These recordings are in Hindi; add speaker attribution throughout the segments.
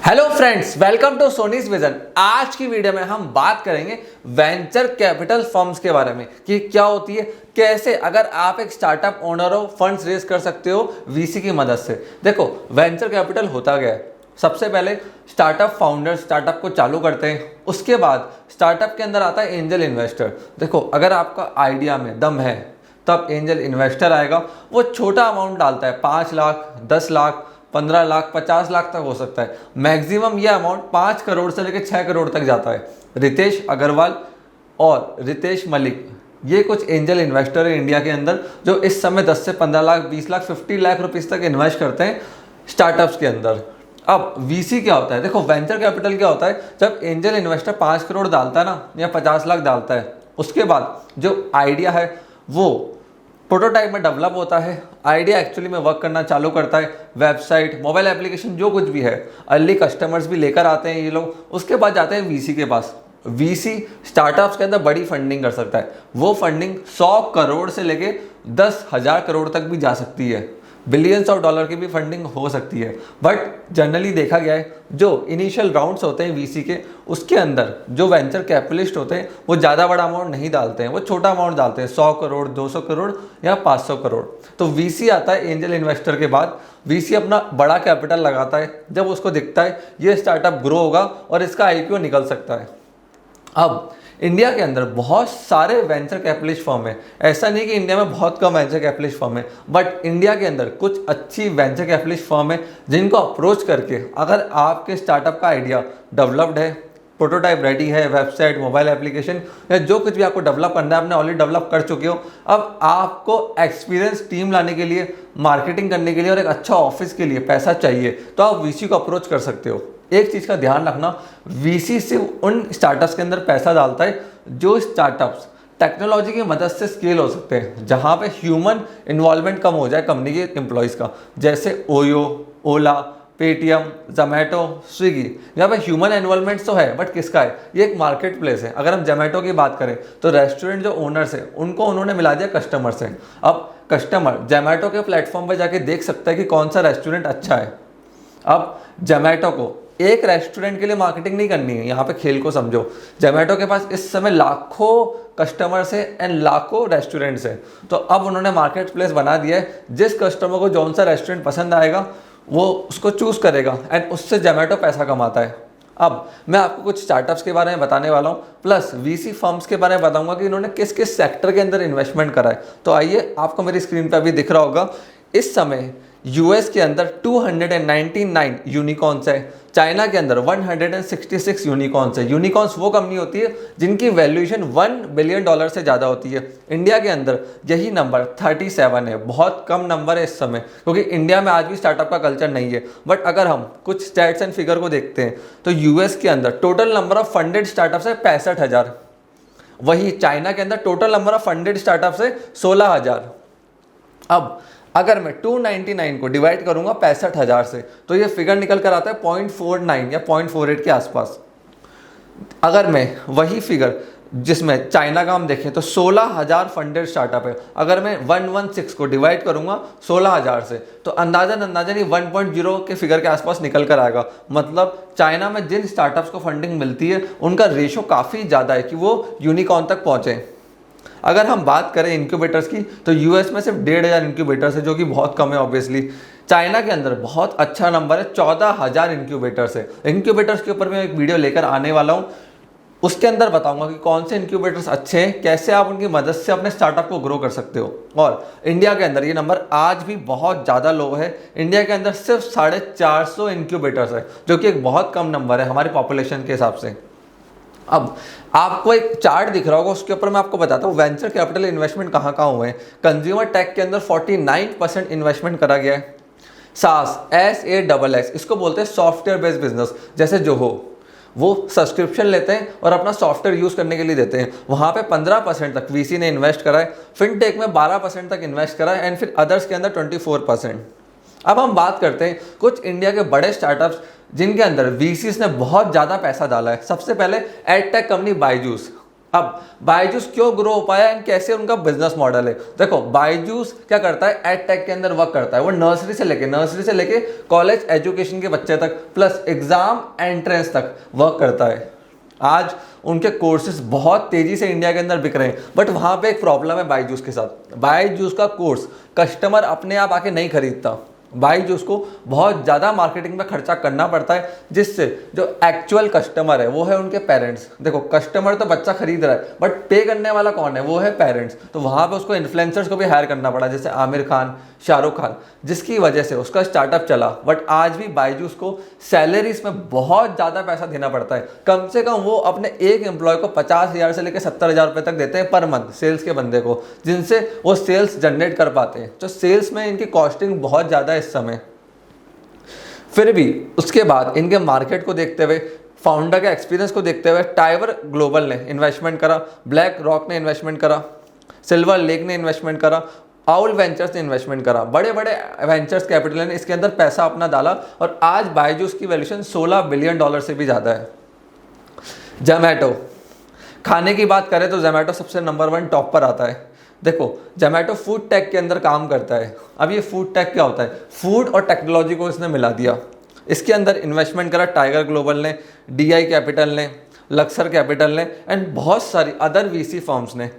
Speaker 1: Hello friends, welcome to Soni's vision. आज की वीडियो में हम बात करेंगे वेंचर कैपिटल फर्म्स के बारे में कि क्या होती है, कैसे अगर आप एक स्टार्टअप ओनर हो फंड्स रेज कर सकते हो वीसी की मदद से। देखो, वेंचर कैपिटल होता क्या है। सबसे पहले स्टार्टअप फाउंडर स्टार्टअप को चालू करते हैं, उसके बाद स्टार्टअप के अंदर आता है एंजल इन्वेस्टर। देखो, अगर आपका आइडिया में दम है तब एंजल इन्वेस्टर आएगा। वो छोटा अमाउंट डालता है, 5 लाख, 10 लाख, 15 लाख, 50 लाख तक हो सकता है। मैक्सिमम ये अमाउंट 5 करोड़ से लेकर 6 करोड़ तक जाता है। रितेश अग्रवाल और रितेश मलिक, ये कुछ एंजल इन्वेस्टर है इंडिया के अंदर जो इस समय 10 से 15 लाख, 20 लाख, 50 लाख रुपीस तक इन्वेस्ट करते हैं स्टार्टअप्स के अंदर। अब वीसी क्या होता है? देखो, वेंचर कैपिटल क्या होता है, जब एंजल इन्वेस्टर 5 करोड़ डालता है ना, या 50 लाख डालता है, उसके बाद जो आइडिया है वो प्रोटोटाइप में डेवलप होता है। आइडिया एक्चुअली में वर्क करना चालू करता है, वेबसाइट, मोबाइल एप्लीकेशन, जो कुछ भी है। अर्ली कस्टमर्स भी लेकर आते हैं ये लोग। उसके बाद जाते हैं वीसी के पास। वीसी स्टार्टअप्स के अंदर बड़ी फंडिंग कर सकता है। वो फंडिंग 100 करोड़ से लेके 10,000 करोड़ तक भी जा सकती है। बिलियंस ऑफ डॉलर की भी फंडिंग हो सकती है। बट जनरली देखा गया है जो इनिशियल राउंड्स होते हैं वीसी के, उसके अंदर जो वेंचर कैपिटलिस्ट होते हैं वो ज़्यादा बड़ा अमाउंट नहीं डालते हैं, वो छोटा अमाउंट डालते हैं, 100 करोड़, 200 करोड़ या 500 करोड़। तो वीसी आता है एंजल इन्वेस्टर के बाद। वीसी अपना बड़ा कैपिटल लगाता है जब उसको दिखता है ये स्टार्टअप ग्रो होगा और इसका आईपीओ निकल सकता है। अब इंडिया के अंदर बहुत सारे वेंचर कैपिटलिस्ट फर्म है। ऐसा नहीं कि इंडिया में बहुत कम वेंचर कैपिटलिस्ट फर्म है, बट इंडिया के अंदर कुछ अच्छी वेंचर कैपिटलिस्ट फर्म है जिनको अप्रोच करके अगर आपके स्टार्टअप का आइडिया डेवलप्ड है, प्रोटोटाइप रेडी है, वेबसाइट, मोबाइल एप्लीकेशन या जो कुछ भी आपको डेवलप करना है, आपने ऑलरेडी डेवलप कर चुके हो, अब आपको एक्सपीरियंस टीम लाने के लिए, मार्केटिंग करने के लिए और एक अच्छा ऑफिस के लिए पैसा चाहिए, तो आप वीसी को अप्रोच कर सकते हो। एक चीज़ का ध्यान रखना, वीसी सिर्फ उन स्टार्टअप्स के अंदर पैसा डालता है जो स्टार्टअप्स टेक्नोलॉजी की मदद से स्केल हो सकते हैं, जहाँ पे ह्यूमन इन्वॉल्वमेंट कम हो जाए कंपनी के एम्प्लॉयज़ का, जैसे ओयो, ओला, पेटीएम, जोमेटो, स्विगी। यहाँ पे ह्यूमन इन्वॉल्वमेंट तो है, बट किसका है? ये एक मार्केट प्लेस है। अगर हम जोमेटो की बात करें तो रेस्टोरेंट जो ओनर्स हैं उनको उन्होंने मिला दिया कस्टमर से। अब कस्टमर जोमेटो के प्लेटफॉर्म पर जाके देख सकता है कि कौन सा रेस्टोरेंट अच्छा है। अब जोमेटो को एक रेस्टोरेंट के लिए मार्केटिंग नहीं करनी है, यहाँ पे खेल को समझो। जोमेटो के पास इस समय लाखों कस्टमर्स है एंड लाखों रेस्टोरेंट्स हैं। तो अब उन्होंने मार्केट प्लेस बना दिया है, जिस कस्टमर को जौन सा रेस्टोरेंट पसंद आएगा वो उसको चूज़ करेगा एंड उससे जोमेटो पैसा कमाता है। अब मैं आपको कुछ स्टार्टअप्स के बारे में बताने वाला हूँ, प्लस वीसी फर्म्स के बारे में बताऊंगा कि इन्होंने किस किस सेक्टर के अंदर इन्वेस्टमेंट करा है। तो आइए, आपको मेरी स्क्रीन पर अभी दिख रहा होगा, इस समय यूएस के अंदर 299 यूनिकॉर्न्स है, चाइना के अंदर 166 यूनिकॉर्न्स है। यूनिकॉर्न्स वो कंपनी होती है जिनकी वैल्यूएशन $1 बिलियन से ज़्यादा होती है। इंडिया के अंदर यही नंबर 37 है, बहुत कम नंबर है इस समय, क्योंकि इंडिया में आज भी स्टार्टअप का कल्चर नहीं है। बट अगर हम कुछ स्टैट्स एंड फिगर को देखते हैं तो यूएस के अंदर total number of funded startups है 65,000। वही चाइना के अंदर total number of funded startups है 16,000। अब अगर मैं 299 को डिवाइड करूंगा 65,000 से तो ये फिगर निकल कर आता है 0.49 या 0.48 के आसपास। अगर मैं वही फिगर जिसमें चाइना का हम देखें तो 16,000 फंडेड स्टार्टअप है, अगर मैं 116 को डिवाइड करूंगा 16,000 से तो अंदाजन ही 1.0 के फिगर के आसपास निकल कर आएगा। मतलब चाइना में जिन स्टार्टअप्स को फंडिंग मिलती है उनका रेशो काफ़ी ज़्यादा है कि वो यूनिकॉर्न तक पहुँचे। अगर हम बात करें इंक्यूबेटर्स की तो यूएस में सिर्फ 1,500 इंक्यूबेटर्स है, जो कि बहुत कम है ऑब्वियसली। चाइना के अंदर बहुत अच्छा नंबर है, 14,000 इंक्यूबेटर्स है। इंक्यूबेटर्स के ऊपर मैं एक वीडियो लेकर आने वाला हूँ, उसके अंदर बताऊंगा कि कौन से इंक्यूबेटर्स अच्छे हैं, कैसे आप उनकी मदद से अपने स्टार्टअप को ग्रो कर सकते हो। और इंडिया के अंदर ये नंबर आज भी बहुत ज़्यादा लो है। इंडिया के अंदर सिर्फ 450 इंक्यूबेटर्स है, जो कि एक बहुत कम नंबर है हमारी पॉपुलेशन के हिसाब से। अब आपको एक चार्ट दिख रहा होगा, उसके ऊपर मैं आपको बताता हूँ वेंचर कैपिटल इन्वेस्टमेंट कहाँ कहाँ हुए हैं। कंज्यूमर टेक के अंदर 49% इन्वेस्टमेंट करा गया है। SaaS, इसको बोलते हैं सॉफ्टवेयर बेस्ड बिजनेस। जैसे जो हो वो सब्सक्रिप्शन लेते हैं और अपना सॉफ्टवेयर यूज़ करने के लिए देते हैं, वहाँ पे 15% तक वीसी ने इन्वेस्ट करा है। फिनटेक में 12% तक इन्वेस्ट करा है एंड फिर अदर्स के अंदर 24%। अब हम बात करते हैं कुछ इंडिया के बड़े स्टार्टअप्स जिनके अंदर वीसीज ने बहुत ज़्यादा पैसा डाला है। सबसे पहले एडटेक कंपनी बायजूस, अब बायजूस क्यों ग्रो हो पाया एंड कैसे उनका बिजनेस मॉडल है? देखो, बायजूस क्या करता है, एड टेक के अंदर वर्क करता है। वो नर्सरी से लेके कॉलेज एजुकेशन के बच्चे तक प्लस एग्जाम एंट्रेंस तक वर्क करता है। आज उनके कोर्सेज बहुत तेजी से इंडिया के अंदर बिक रहे हैं, बट वहां पे एक प्रॉब्लम है बायजूस के साथ। बायजूस का कोर्स कस्टमर अपने आप आके नहीं खरीदता। बायजूस को बहुत ज़्यादा मार्केटिंग में खर्चा करना पड़ता है, जिससे जो एक्चुअल कस्टमर है वो है उनके पेरेंट्स। देखो, कस्टमर तो बच्चा खरीद रहा है, बट पे करने वाला कौन है? वो है पेरेंट्स। तो वहाँ पे उसको इन्फ्लुएंसर्स को भी हायर करना पड़ा, जैसे आमिर खान, शाहरुख खान, जिसकी वजह से उसका स्टार्टअप चला। बट आज भी बायजूस को सैलरीज में बहुत ज़्यादा पैसा देना पड़ता है। कम से कम वो अपने एक एम्प्लॉय को 50,000 से लेकर 70,000 रुपये तक देते हैं पर मंथ, सेल्स के बंदे को, जिनसे वो सेल्स जनरेट कर पाते हैं। तो सेल्स में इनकी कॉस्टिंग बहुत ज़्यादा है इस समय। फिर भी उसके बाद इनके मार्केट को देखते हुए, फाउंडर के एक्सपीरियंस को देखते हुए, टाइवर ग्लोबल ने इन्वेस्टमेंट करा, ब्लैक रॉक ने इन्वेस्टमेंट करा, सिल्वर लेक ने इन्वेस्टमेंट करा, आउल वेंचर्स ने इन्वेस्टमेंट करा। बड़े बड़े वेंचर्स कैपिटल ने इसके अंदर पैसा अपना डाला और आज बायजूस की वैल्यूएशन $16 बिलियन से भी ज़्यादा है। जोमैटो, खाने की बात करें तो जोमैटो सबसे नंबर 1 टॉप पर आता है। देखो, जोमैटो फूड टेक के अंदर काम करता है। अब ये फूड टेक क्या होता है? फूड और टेक्नोलॉजी को इसने मिला दिया। इसके अंदर इन्वेस्टमेंट करा टाइगर ग्लोबल ने, DI कैपिटल ने, लक्सर कैपिटल ने एंड बहुत सारी अदर VC फर्म्स ने।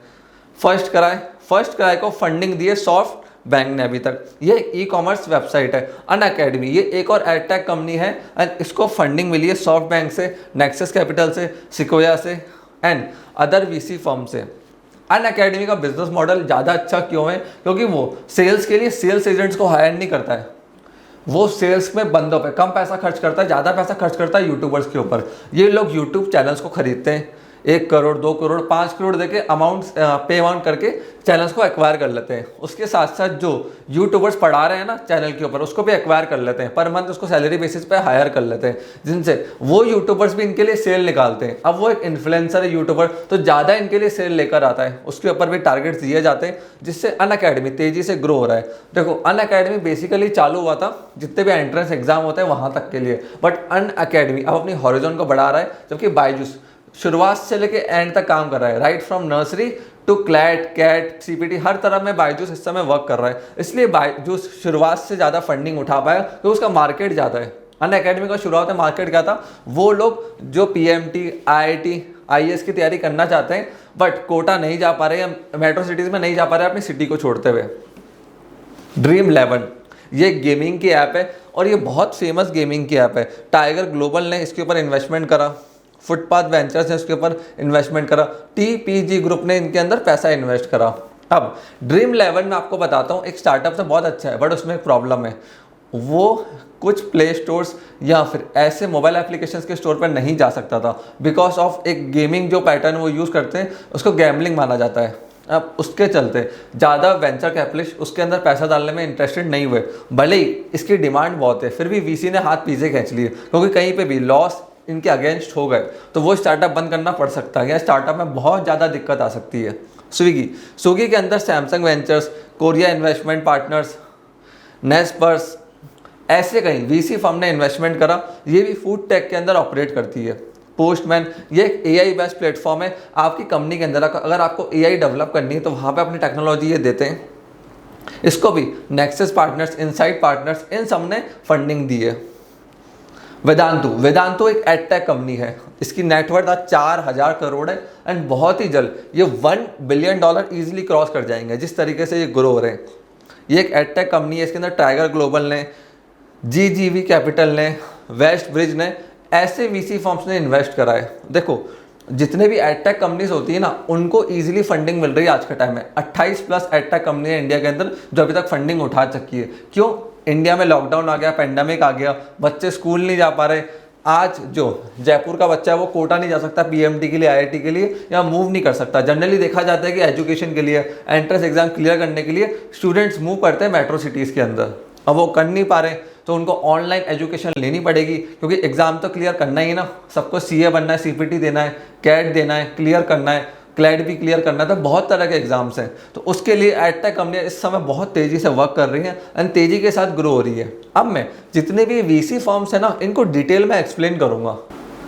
Speaker 1: फर्स्ट क्राई को फंडिंग दी है सॉफ्ट बैंक ने अभी तक। ये एक ई-कॉमर्स वेबसाइट है, अनअकैडमी, ये एक और एडटेक कंपनी है एंड इसको फंडिंग मिली है सॉफ्ट बैंक से, नेक्सस कैपिटल से, सिकोया से एंड अदर VC फर्म से। अनअकैडमी का बिजनेस मॉडल ज़्यादा अच्छा क्यों है? क्योंकि वो सेल्स के लिए सेल्स एजेंट्स को हायर नहीं करता है। वो सेल्स में बंदों पे कम पैसा खर्च करता है, ज़्यादा पैसा खर्च करता है यूट्यूबर्स के ऊपर। ये लोग यूट्यूब चैनल्स को खरीदते हैं, 1 करोड़ 2 करोड़ 5 करोड़ देके पे अमाउंट करके चैनल्स को एक्वायर कर लेते हैं। उसके साथ साथ जो यूट्यूबर्स पढ़ा रहे हैं ना चैनल के ऊपर, उसको भी एक्वायर कर लेते हैं, पर मंथ उसको सैलरी बेसिस पे हायर कर लेते हैं, जिनसे वो यूट्यूबर्स भी इनके लिए सेल निकालते हैं। अब वो एक इन्फ्लुएंसर है यूट्यूबर, तो ज़्यादा इनके लिए सेल लेकर आता है, उसके ऊपर भी टारगेट्स दिए जाते हैं, जिससे अनअकैडमी तेजी से ग्रो हो रहा है। देखो, अनअकैडमी बेसिकली चालू हुआ था जितने भी एंट्रेंस एग्जाम होते हैं वहाँ तक के लिए, बट अनअकैडमी अब अपनी हॉरिजॉन को बढ़ा रहा है, जबकि बायजूस शुरुआत से लेके एंड तक काम कर रहा है। Right from nursery to CLAT, CAT, CPT, हर तरह में बायजूस इस समय वर्क कर रहा है। इसलिए बायजूस शुरुआत से ज़्यादा फंडिंग उठा पाया क्योंकि उसका मार्केट ज़्यादा है। अनअकैडमी का शुरुआत में मार्केट क्या था? वो लोग जो PMT, IIT, IAS की तैयारी करना चाहते हैं बट कोटा नहीं जा पा रहे या मेट्रो सिटीज़ में नहीं जा पा रहे अपनी सिटी को छोड़ते हुए। Dream11, ये गेमिंग की ऐप है और ये बहुत फेमस गेमिंग की ऐप है। टाइगर ग्लोबल ने इसके ऊपर इन्वेस्टमेंट करा, फुटपाथ वेंचर्स ने उसके ऊपर इन्वेस्टमेंट करा, TPG ग्रुप ने इनके अंदर पैसा इन्वेस्ट करा। अब Dream11 में आपको बताता हूँ, एक स्टार्टअप तो बहुत अच्छा है बट उसमें एक प्रॉब्लम है। वो कुछ प्ले स्टोर्स या फिर ऐसे मोबाइल एप्लीकेशंस के स्टोर पर नहीं जा सकता था बिकॉज ऑफ एक गेमिंग जो पैटर्न वो यूज़ करते हैं उसको गैम्बलिंग माना जाता है। अब उसके चलते ज़्यादा वेंचर कैपिटलिस्ट उसके अंदर पैसा डालने में इंटरेस्टेड नहीं हुए। भले ही इसकी डिमांड बहुत है, फिर भी VC ने हाथ पीछे खींच लिए क्योंकि कहीं पे भी लॉस इनके अगेंस्ट हो गए तो वो स्टार्टअप बंद करना पड़ सकता है या स्टार्टअप में बहुत ज़्यादा दिक्कत आ सकती है। स्विगी के अंदर Samsung Ventures, Korea Investment Partners, Naspers, ऐसे कहीं VC फर्म ने इन्वेस्टमेंट करा। ये भी फूड टेक के अंदर ऑपरेट करती है। पोस्टमैन, ये एक AI बेस्ड प्लेटफॉर्म है। आपकी कंपनी के अंदर अगर आपको AI डेवलप करनी है तो वहाँ पे अपनी टेक्नोलॉजी ये देते हैं। इसको भी नेक्सस पार्टनर्स, इनसाइड पार्टनर्स, इन सब ने फंडिंग दी है। वेदांतु एक एडटेक कंपनी है। इसकी नेटवर्थ आज 4,000 करोड़ है एंड बहुत ही जल्द ये $1 बिलियन ईजिली क्रॉस कर जाएंगे जिस तरीके से ये ग्रो हो रहे हैं। ये एक एडटेक कंपनी है। इसके अंदर टाइगर ग्लोबल ने, GGV कैपिटल ने, वेस्ट ब्रिज ने, ऐसे VC फर्म्स ने इन्वेस्ट करा है। देखो, जितने भी एडटेक कंपनीज होती है ना उनको इजीली फंडिंग मिल रही है आज के टाइम में। 28 प्लस एडटेक कंपनी है इंडिया के अंदर जो अभी तक फंडिंग उठा चुकी है। क्यों? इंडिया में लॉकडाउन आ गया, पेंडेमिक आ गया, बच्चे स्कूल नहीं जा पा रहे। आज जो जयपुर का बच्चा है वो कोटा नहीं जा सकता PMT के लिए, IIT के लिए, या मूव नहीं कर सकता। जनरली देखा जाता है कि एजुकेशन के लिए, एंट्रेंस एग्जाम क्लियर करने के लिए स्टूडेंट्स मूव करते हैं मेट्रो सिटीज़ के अंदर। अब वो कर नहीं पा रहे तो उनको ऑनलाइन एजुकेशन लेनी पड़ेगी क्योंकि एग्जाम तो क्लियर करना ही है ना। सबको CA बनना है, CPT देना है, कैट देना है, क्लियर करना है, क्लैड भी क्लियर करना है, तो बहुत तरह के एग्जाम्स हैं। तो उसके लिए एडटेक कंपनियां इस समय बहुत तेज़ी से वर्क कर रही हैं एंड तेज़ी के साथ ग्रो हो रही है। अब मैं जितने भी VC फर्म्स हैं ना इनको डिटेल में एक्सप्लेन करूँगा।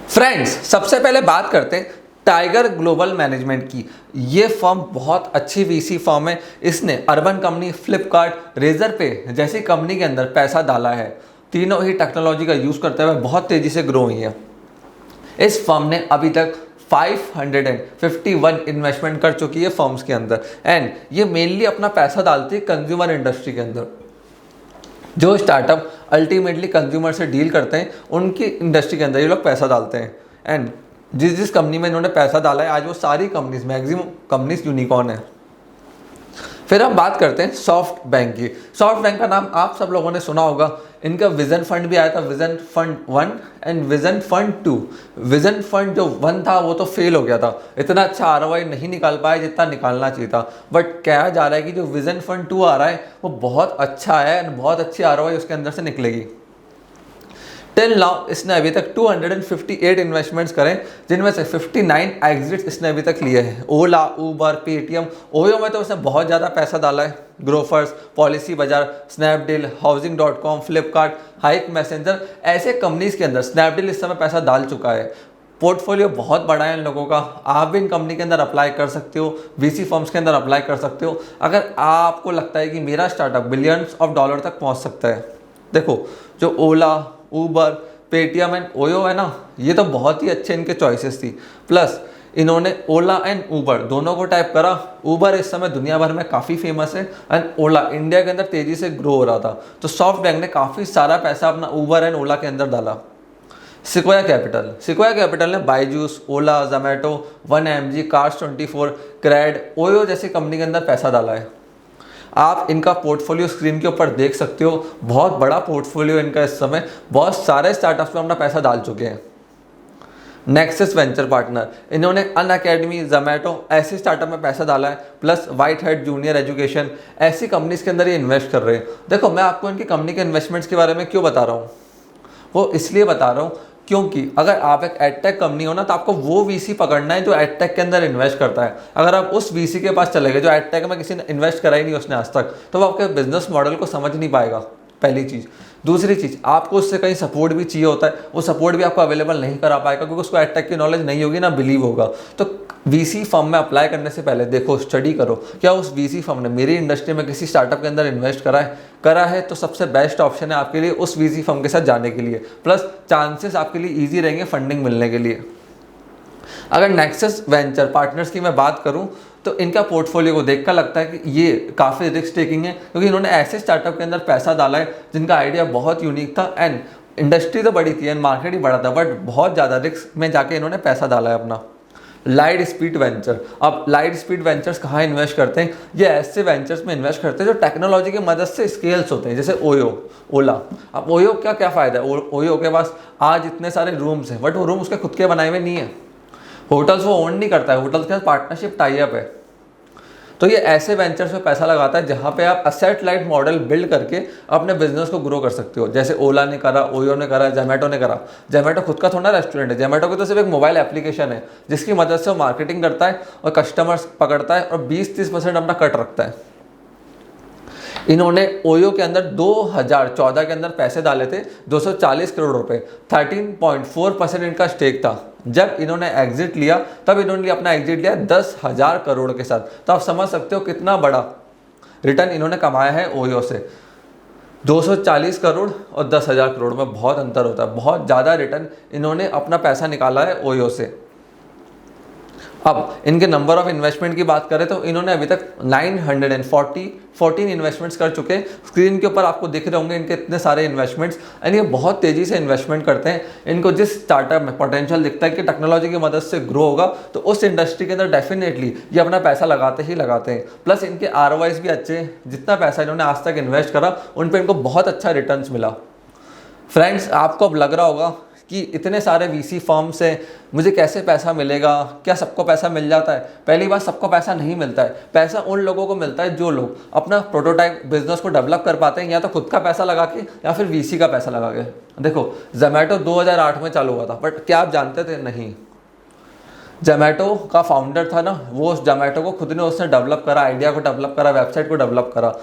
Speaker 1: फ्रेंड्स, सबसे पहले बात करते हैं टाइगर ग्लोबल मैनेजमेंट की। ये फर्म बहुत अच्छी वीसी फर्म है। इसने अर्बन कंपनी, फ्लिपकार्ट, रेजर पे जैसी कंपनी के अंदर पैसा डाला है। तीनों ही टेक्नोलॉजी का यूज़ करते हुए बहुत तेज़ी से ग्रो हुई है। इस फर्म ने अभी तक 551 इन्वेस्टमेंट कर चुकी है फर्म्स के अंदर। एंड ये मेनली अपना पैसा डालती है कंज्यूमर इंडस्ट्री के अंदर। जो स्टार्टअप अल्टीमेटली कंज्यूमर से डील करते हैं उनकी इंडस्ट्री के अंदर ये लोग पैसा डालते हैं। एंड जिस जिस कंपनी में इन्होंने पैसा डाला है आज वो सारी कंपनीज, मैक्सिमम कंपनीज यूनिकॉर्न है। फिर हम बात करते हैं सॉफ्ट बैंक की। सॉफ्ट बैंक का नाम आप सब लोगों ने सुना होगा। इनका विजन फंड भी आया था, vision fund 1 and vision fund 2। Vision fund जो 1 था वो तो फेल हो गया था, इतना अच्छा आरओआई नहीं निकाल पाया जितना निकालना चाहिए था। बट कहा जा रहा है कि जो विजन फंड 2 आ रहा है वो बहुत अच्छा है एंड बहुत अच्छी आरओआई उसके अंदर से निकलेगी। टिल नाउ इसने अभी तक 258 इन्वेस्टमेंट्स करें, जिनमें से 59 एग्जिट्स इसने अभी तक लिए हैं। ओला, उबर, पेटीएम, ओयो में तो उसने बहुत ज़्यादा पैसा डाला है। ग्रोफर्स, पॉलिसी बाजार, स्नैपडील, हाउसिंग.com, फ्लिपकार्ट, हाइक मैसेंजर, ऐसे कंपनीज के अंदर स्नैपडील इस समय पैसा डाल चुका है। पोर्टफोलियो बहुत बड़ा है इन लोगों का। आप भी इन कंपनी के अंदर अप्लाई कर सकते हो, वीसी फर्म्स के अंदर अप्लाई कर सकते हो अगर आपको लगता है कि मेरा स्टार्टअप बिलियंस ऑफ डॉलर तक पहुँच सकता है। देखो जो ओला, उबर, पेटीएम एंड ओयो है ना, ये तो बहुत ही अच्छे इनके चॉइसेस थी। प्लस इन्होंने ओला एंड उबर दोनों को टाइप करा। उबर इस समय दुनिया भर में काफ़ी फेमस है एंड ओला इंडिया के अंदर तेज़ी से ग्रो हो रहा था। तो सॉफ्ट बैंक ने काफ़ी सारा पैसा अपना उबर एंड ओला के अंदर डाला। सिक्वाया कैपिटल ने बायजूस, ओला, जोमैटो, 1mg, Cars24, क्रेड, ओयो जैसी कंपनी के अंदर पैसा डाला है। आप इनका पोर्टफोलियो स्क्रीन के ऊपर देख सकते हो, बहुत बड़ा पोर्टफोलियो इनका इस समय, बहुत सारे स्टार्टअप्स में अपना पैसा डाल चुके हैं। नेक्सस वेंचर पार्टनर, इन्होंने अनअकैडमी, जोमैटो ऐसे स्टार्टअप में पैसा डाला है। Plus white head junior education, ऐसी कंपनीज के अंदर ये इन्वेस्ट कर रहे हैं। देखो मैं आपको इनकी कंपनी के इन्वेस्टमेंट्स के बारे में क्यों बता रहा हूँ, वो इसलिए बता रहा हूँ क्योंकि अगर आप एक एडटेक कंपनी हो ना तो आपको वो वीसी पकड़ना है जो एडटेक के अंदर इन्वेस्ट करता है। अगर आप उस वीसी के पास चले गए जो एडटेक में किसी ने इन्वेस्ट करा ही नहीं उसने आज तक, तो वो आपके बिजनेस मॉडल को समझ नहीं पाएगा, पहली चीज़। दूसरी चीज़, आपको उससे कहीं सपोर्ट भी चाहिए होता है, वो सपोर्ट भी आपको अवेलेबल नहीं करा पाएगा क्योंकि उसको एडटेक की नॉलेज नहीं होगी ना बिलीव होगा। तो वीसी फर्म में अप्लाई करने से पहले देखो, स्टडी करो, क्या उस वीसी फर्म ने मेरी इंडस्ट्री में किसी स्टार्टअप के अंदर इन्वेस्ट करा है तो सबसे बेस्ट ऑप्शन है आपके लिए उस वीसी फर्म के साथ जाने के लिए। प्लस चांसेस आपके लिए ईजी रहेंगे फंडिंग मिलने के लिए। अगर नेक्सस वेंचर पार्टनर्स की मैं बात करूं तो इनका पोर्टफोलियो को देखकर लगता है कि ये काफ़ी रिस्क टेकिंग है, क्योंकि इन्होंने ऐसे स्टार्टअप के अंदर पैसा डाला है जिनका आइडिया बहुत यूनिक था एंड इंडस्ट्री तो बड़ी थी एंड मार्केट ही बड़ा था, बट बहुत ज़्यादा रिस्क में जाके इन्होंने पैसा डाला है अपना। लाइट स्पीड वेंचर, अब लाइट स्पीड वेंचर्स कहाँ इन्वेस्ट करते हैं, ये ऐसे वेंचर्स में इन्वेस्ट करते हैं जो टेक्नोलॉजी की मदद से स्केल्स होते हैं, जैसे ओयो, ओला। अब ओयो का क्या फ़ायदा है, ओयो के पास आज इतने सारे रूम्स हैं बट वो रूम उसके खुद के बनाए हुए नहीं है, होटल्स वो ओन नहीं करता है, होटल्स के साथ पार्टनरशिप टाई अप है। तो ये ऐसे वेंचर्स में पैसा लगाता है जहाँ पे आप असेट लाइट मॉडल बिल्ड करके अपने बिजनेस को ग्रो कर सकते हो, जैसे ओला ने करा, ओयो ने करा, जोमैटो ने करा। जोमैटो खुद का थोड़ा रेस्टोरेंट है, जोमैटो की तो सिर्फ एक मोबाइल एप्लीकेशन है जिसकी मदद से वो मार्केटिंग करता है और कस्टमर्स पकड़ता है और 20-30% अपना कट रखता है। इन्होंने ओयो के अंदर 2014 के अंदर पैसे डाले थे 240 करोड़ रुपए, 13.4% इनका स्टेक था। जब इन्होंने एग्जिट लिया तब इन्होंने अपना एग्जिट लिया 10,000 करोड़ के साथ। तो आप समझ सकते हो कितना बड़ा रिटर्न इन्होंने कमाया है ओयो से। 240 करोड़ और 10,000 करोड़ में बहुत अंतर होता है, बहुत ज़्यादा रिटर्न इन्होंने अपना पैसा निकाला है ओयो से। अब इनके नंबर ऑफ इन्वेस्टमेंट की बात करें तो इन्होंने अभी तक 914 इन्वेस्टमेंट्स कर चुके हैं। स्क्रीन के ऊपर आपको दिख रहे होंगे इनके इतने सारे इन्वेस्टमेंट्स एंड ये बहुत तेज़ी से इन्वेस्टमेंट करते हैं। इनको जिस स्टार्टअप में पोटेंशियल दिखता है कि टेक्नोलॉजी की मदद से ग्रो होगा तो उस इंडस्ट्री के अंदर डेफिनेटली ये अपना पैसा लगाते ही लगाते हैं। प्लस इनके ROIs भी अच्छे हैं, जितना पैसा इन्होंने आज तक इन्वेस्ट करा उन पर इनको बहुत अच्छा रिटर्न्स मिला। फ्रेंड्स, आपको अब लग रहा होगा कि इतने सारे वीसी फर्म्स हैं, मुझे कैसे पैसा मिलेगा, क्या सबको पैसा मिल जाता है? पहली बात, सबको पैसा नहीं मिलता है। पैसा उन लोगों को मिलता है जो लोग अपना प्रोटोटाइप बिजनेस को डेवलप कर पाते हैं, या तो खुद का पैसा लगा के या फिर वीसी का पैसा लगा के। देखो जोमैटो 2008 में चालू हुआ था, बट क्या आप जानते थे? नहीं। जोमैटो का फाउंडर था ना, वो उस जोमैटो को खुद ने उसने डेवलप करा, आइडिया को डेवलप करा, वेबसाइट को डेवलप करा।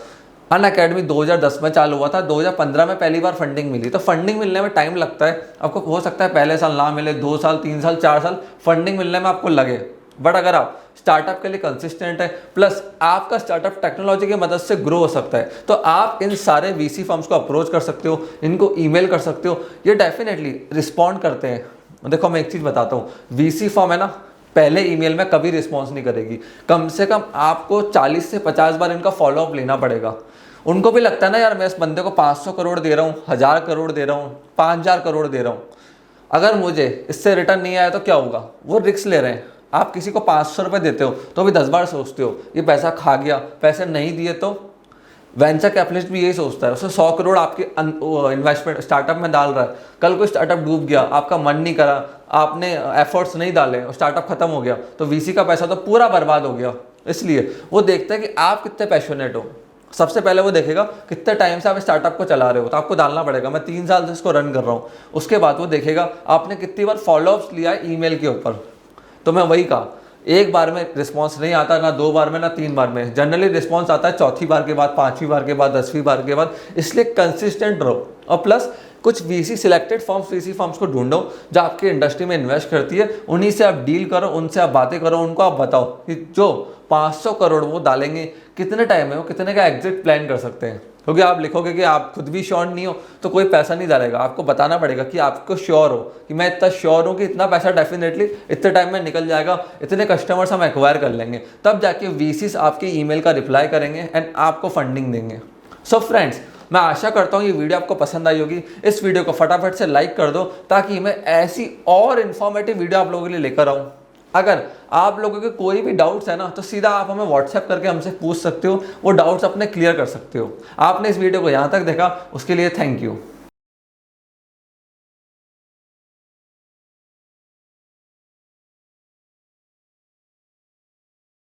Speaker 1: अनअकैडमी 2010 में चालू हुआ था, 2015 में पहली बार फंडिंग मिली। तो फंडिंग मिलने में टाइम लगता है, आपको हो सकता है पहले साल ना मिले, 2 साल 3 साल 4 साल फंडिंग मिलने में आपको लगे। बट अगर आप स्टार्टअप के लिए कंसिस्टेंट है, प्लस आपका स्टार्टअप टेक्नोलॉजी की मदद से ग्रो हो सकता है, तो आप इन सारे वीसी फर्म्स को अप्रोच कर सकते हो, इनको ईमेल कर सकते हो, ये डेफिनेटली रिस्पॉन्ड करते हैं। देखो मैं एक चीज़ बताता हूँ, वीसी फर्म है ना, पहले ईमेल में कभी रिस्पॉन्स नहीं करेगी, कम से कम आपको 40 से 50 बार इनका फॉलोअप लेना पड़ेगा। उनको भी लगता है ना यार, मैं इस बंदे को 500 करोड़ दे रहा हूँ, 1000 करोड़ दे रहा हूँ, 5000 करोड़ दे रहा हूँ, अगर मुझे इससे रिटर्न नहीं आया तो क्या होगा। वो रिस्क ले रहे हैं। आप किसी को 500 रुपये देते हो तो भी 10 बार सोचते हो ये पैसा खा गया, पैसे नहीं दिए तो। वेंचर कैपिटलिस्ट भी यही सोचता है, उसने 100 करोड़ आपके इन्वेस्टमेंट स्टार्टअप में डाल रहा है, कल को स्टार्टअप डूब गया, आपका मन नहीं करा, आपने एफर्ट्स नहीं डाले और स्टार्टअप खत्म हो गया, तो वीसी का पैसा तो पूरा बर्बाद हो गया। इसलिए वो देखता है कि आप कितने पैशनेट हो। सबसे पहले वो देखेगा कितने टाइम से आप स्टार्टअप को चला रहे हो, तो आपको डालना पड़ेगा मैं 3 साल से इसको रन कर रहा हूँ। उसके बाद वो देखेगा आपने कितनी बार फॉलोअप्स लिया है ईमेल के ऊपर। तो मैं वही कहा, एक बार में रिस्पांस नहीं आता, ना 2 बार में, ना 3 बार में। जनरली रिस्पांस आता है चौथी बार के बाद, 5वीं बार के बाद, 10वीं बार के बाद। इसलिए कंसिस्टेंट रहो। और प्लस कुछ VC selected firms, VC firms को ढूंढो जो आपकी इंडस्ट्री में इन्वेस्ट करती है, उन्हीं से आप डील करो, उनसे आप बातें करो, उनको आप बताओ कि जो 500 करोड़ वो डालेंगे, कितने टाइम है वो, कितने का एग्जिट प्लान कर सकते हैं। क्योंकि आप लिखोगे कि आप खुद भी श्योर नहीं हो तो कोई पैसा नहीं डालेगा। आपको बताना पड़ेगा कि आपको श्योर हो कि मैं इतना श्योर हूँ कि इतना पैसा डेफिनेटली इतने टाइम में निकल जाएगा, इतने कस्टमर्स हम एक्वायर कर लेंगे, तब जाके वीसीस आपके ईमेल का रिप्लाई करेंगे एंड आपको फंडिंग देंगे। सो फ्रेंड्स, मैं आशा करता हूँ ये वीडियो आपको पसंद आई होगी। इस वीडियो को फटाफट से लाइक कर दो ताकि मैं ऐसी और इन्फॉर्मेटिव वीडियो आप लोगों के लिए लेकर आऊँ। अगर आप लोगों के कोई भी डाउट्स है ना, तो सीधा आप हमें व्हाट्सएप करके हमसे पूछ सकते हो, वो डाउट्स अपने क्लियर कर सकते हो। आपने इस वीडियो को यहाँ तक देखा, उसके लिए थैंक यू।